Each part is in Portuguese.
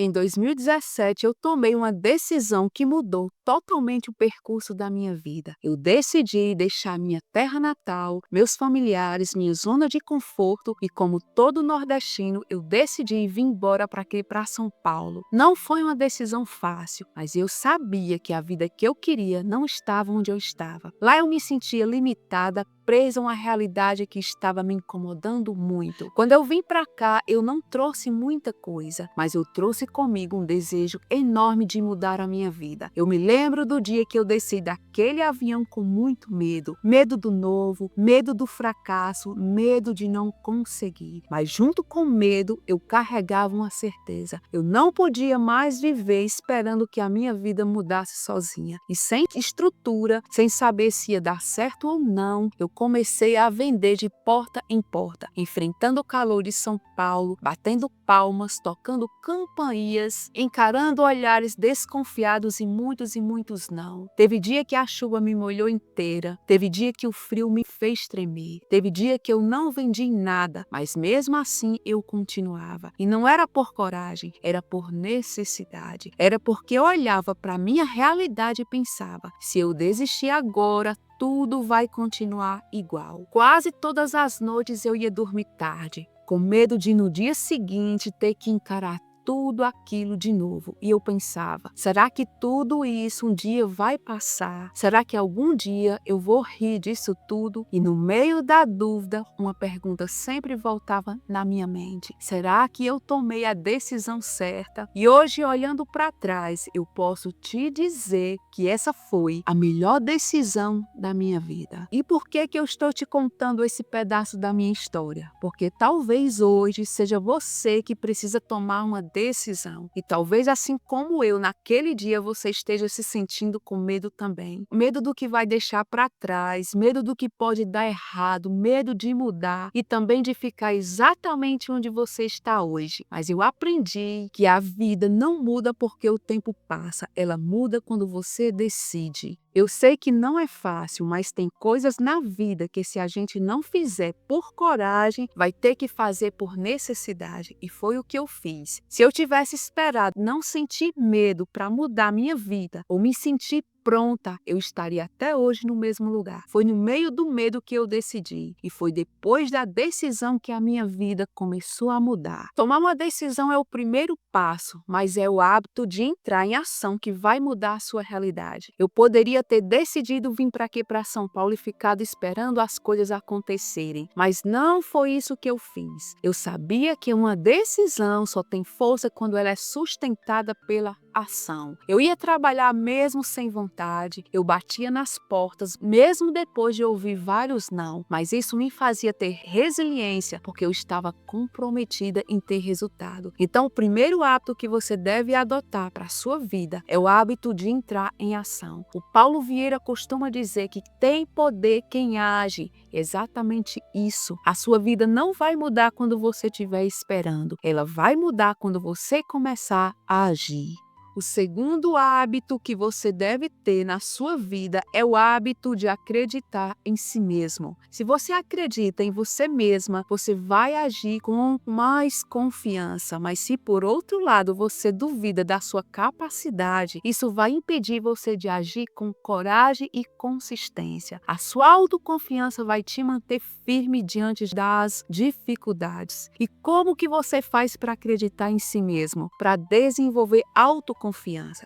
Em 2017, eu tomei uma decisão que mudou totalmente o percurso da minha vida. Eu decidi deixar minha terra natal, meus familiares, minha zona de conforto e, como todo nordestino, eu decidi vir embora para São Paulo. Não foi uma decisão fácil, mas eu sabia que a vida que eu queria não estava onde eu estava. Lá eu me sentia limitada, presa a uma realidade que estava me incomodando muito. Quando eu vim para cá, eu não trouxe muita coisa, mas eu trouxe comigo um desejo enorme de mudar a minha vida. Eu me lembro do dia que eu desci daquele avião com muito medo. Medo do novo, medo do fracasso, medo de não conseguir. Mas junto com o medo, eu carregava uma certeza. Eu não podia mais viver esperando que a minha vida mudasse sozinha. E sem estrutura, sem saber se ia dar certo ou não, eu comecei a vender de porta em porta, enfrentando o calor de São Paulo, batendo palmas, tocando campainhas, encarando olhares desconfiados e muitos não. Teve dia que a chuva me molhou inteira, teve dia que o frio me fez tremer, teve dia que eu não vendi nada, mas mesmo assim eu continuava. E não era por coragem, era por necessidade. Era porque eu olhava para a minha realidade e pensava, se eu desistir agora, tudo vai continuar igual. Quase todas as noites eu ia dormir tarde, com medo de no dia seguinte ter que encarar tudo aquilo de novo. E eu pensava, será que tudo isso um dia vai passar? Será que algum dia eu vou rir disso tudo? E no meio da dúvida, uma pergunta sempre voltava na minha mente. Será que eu tomei a decisão certa? E hoje, olhando para trás, eu posso te dizer que essa foi a melhor decisão da minha vida. E por que eu estou te contando esse pedaço da minha história? Porque talvez hoje seja você que precisa tomar uma decisão. E talvez assim como eu, naquele dia você esteja se sentindo com medo também. Medo do que vai deixar para trás, medo do que pode dar errado, medo de mudar e também de ficar exatamente onde você está hoje. Mas eu aprendi que a vida não muda porque o tempo passa, ela muda quando você decide. Eu sei que não é fácil, mas tem coisas na vida que se a gente não fizer por coragem, vai ter que fazer por necessidade. E foi o que eu fiz. Se eu tivesse esperado não sentir medo para mudar minha vida ou me sentir pronta, eu estaria até hoje no mesmo lugar. Foi no meio do medo que eu decidi. E foi depois da decisão que a minha vida começou a mudar. Tomar uma decisão é o primeiro passo, mas é o hábito de entrar em ação que vai mudar a sua realidade. Eu poderia ter decidido vir para aqui, para São Paulo, e ficado esperando as coisas acontecerem, mas não foi isso que eu fiz. Eu sabia que uma decisão só tem força quando ela é sustentada pela ação. Eu ia trabalhar mesmo sem vontade, eu batia nas portas, mesmo depois de ouvir vários não, mas isso me fazia ter resiliência, porque eu estava comprometida em ter resultado. Então, o primeiro hábito que você deve adotar para a sua vida é o hábito de entrar em ação. O Paulo Vieira costuma dizer que tem poder quem age. Exatamente isso. A sua vida não vai mudar quando você estiver esperando. Ela vai mudar quando você começar a agir. O segundo hábito que você deve ter na sua vida é o hábito de acreditar em si mesmo. Se você acredita em você mesma, você vai agir com mais confiança. Mas se por outro lado você duvida da sua capacidade, isso vai impedir você de agir com coragem e consistência. A sua autoconfiança vai te manter firme diante das dificuldades. E como que você faz para acreditar em si mesmo? Para desenvolver autoconfiança.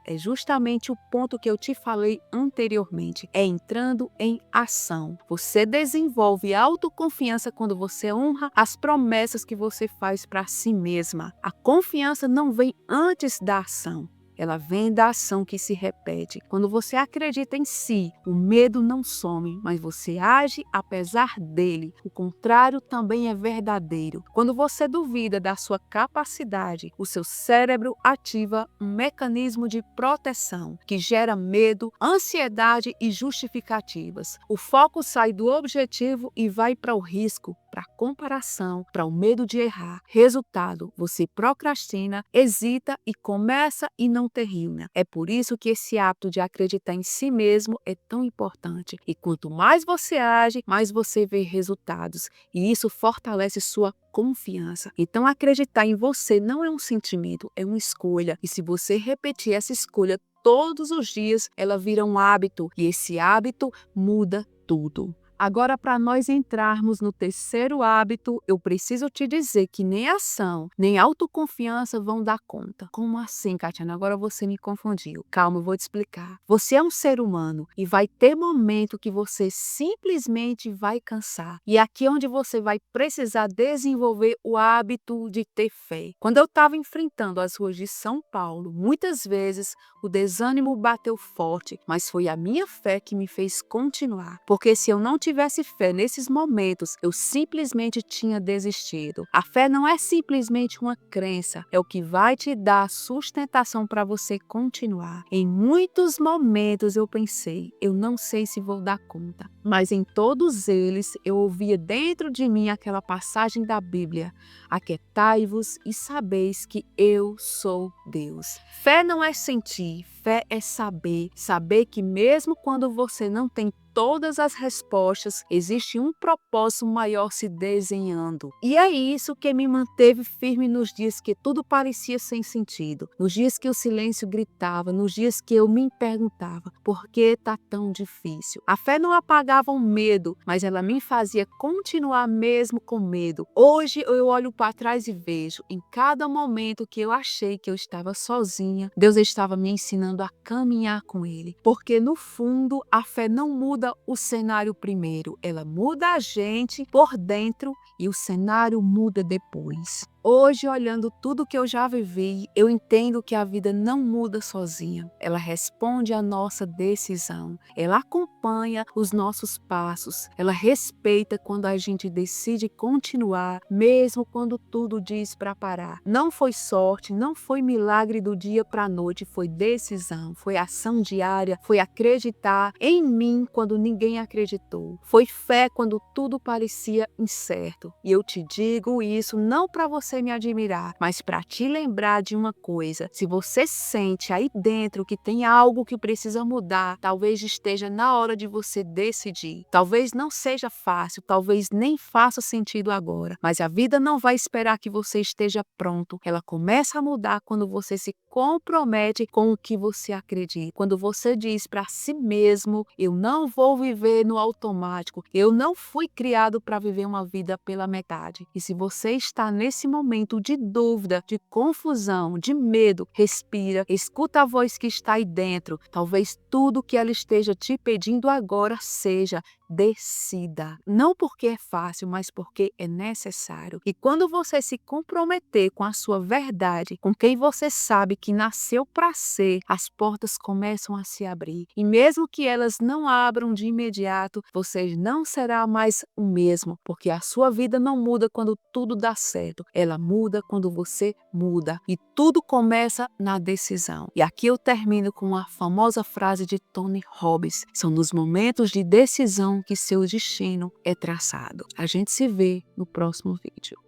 É justamente o ponto que eu te falei anteriormente. É entrando em ação. Você desenvolve autoconfiança quando você honra as promessas que você faz para si mesma. A confiança não vem antes da ação. Ela vem da ação que se repete. Quando você acredita em si, o medo não some, mas você age apesar dele. O contrário também é verdadeiro. Quando você duvida da sua capacidade, o seu cérebro ativa um mecanismo de proteção que gera medo, ansiedade e justificativas. O foco sai do objetivo e vai para o risco. para a comparação, para o medo de errar. Resultado, você procrastina, hesita e começa e não termina. É por isso que esse hábito de acreditar em si mesmo é tão importante. E quanto mais você age, mais você vê resultados. E isso fortalece sua confiança. Então, acreditar em você não é um sentimento, é uma escolha. E se você repetir essa escolha todos os dias, ela vira um hábito. E esse hábito muda tudo. Agora, para nós entrarmos no terceiro hábito, eu preciso te dizer que nem ação, nem autoconfiança vão dar conta. Como assim, Catiana? Agora você me confundiu. Calma, eu vou te explicar. Você é um ser humano e vai ter momento que você simplesmente vai cansar. E aqui é onde você vai precisar desenvolver o hábito de ter fé. Quando eu estava enfrentando as ruas de São Paulo, muitas vezes o desânimo bateu forte, mas foi a minha fé que me fez continuar. Porque se eu não tivesse fé nesses momentos, eu simplesmente tinha desistido. A fé não é simplesmente uma crença, é o que vai te dar sustentação para você continuar. Em muitos momentos eu pensei, eu não sei se vou dar conta, mas em todos eles eu ouvia dentro de mim aquela passagem da Bíblia: aquietai-vos e sabeis que eu sou Deus. Fé não é sentir, fé é saber. Saber que mesmo quando você não tem todas as respostas, existe um propósito maior se desenhando. E é isso que me manteve firme nos dias que tudo parecia sem sentido, nos dias que o silêncio gritava, nos dias que eu me perguntava, por que tá tão difícil? A fé não apagava o medo, mas ela me fazia continuar mesmo com medo. Hoje eu olho para trás e vejo, em cada momento que eu achei que eu estava sozinha, Deus estava me ensinando a caminhar com Ele. Porque no fundo, a fé não muda o cenário primeiro, ela muda a gente por dentro e o cenário muda depois. Hoje, olhando tudo que eu já vivi, eu entendo que a vida não muda sozinha. Ela responde à nossa decisão. Ela acompanha os nossos passos. Ela respeita quando a gente decide continuar, mesmo quando tudo diz para parar. Não foi sorte, não foi milagre do dia para a noite, foi decisão, foi ação diária, foi acreditar em mim quando ninguém acreditou. Foi fé quando tudo parecia incerto. E eu te digo isso não para você me admirar, mas para te lembrar de uma coisa: se você sente aí dentro que tem algo que precisa mudar, talvez esteja na hora de você decidir. Talvez não seja fácil, talvez nem faça sentido agora, mas a vida não vai esperar que você esteja pronto. Ela começa a mudar quando você se compromete com o que você acredita. Quando você diz para si mesmo: eu não vou viver no automático, eu não fui criado para viver uma vida pela metade. E se você está nesse momento de dúvida, de confusão, de medo, respira, escuta a voz que está aí dentro. Talvez tudo que ela esteja te pedindo agora seja: decida. Não porque é fácil, mas porque é necessário. E quando você se comprometer com a sua verdade, com quem você sabe que nasceu para ser, as portas começam a se abrir. E mesmo que elas não abram de imediato, você não será mais o mesmo, porque a sua vida não muda quando tudo dá certo. Ela muda quando você muda. E tudo começa na decisão. E aqui eu termino com a famosa frase de Tony Robbins: são nos momentos de decisão que seu destino é traçado. A gente se vê no próximo vídeo.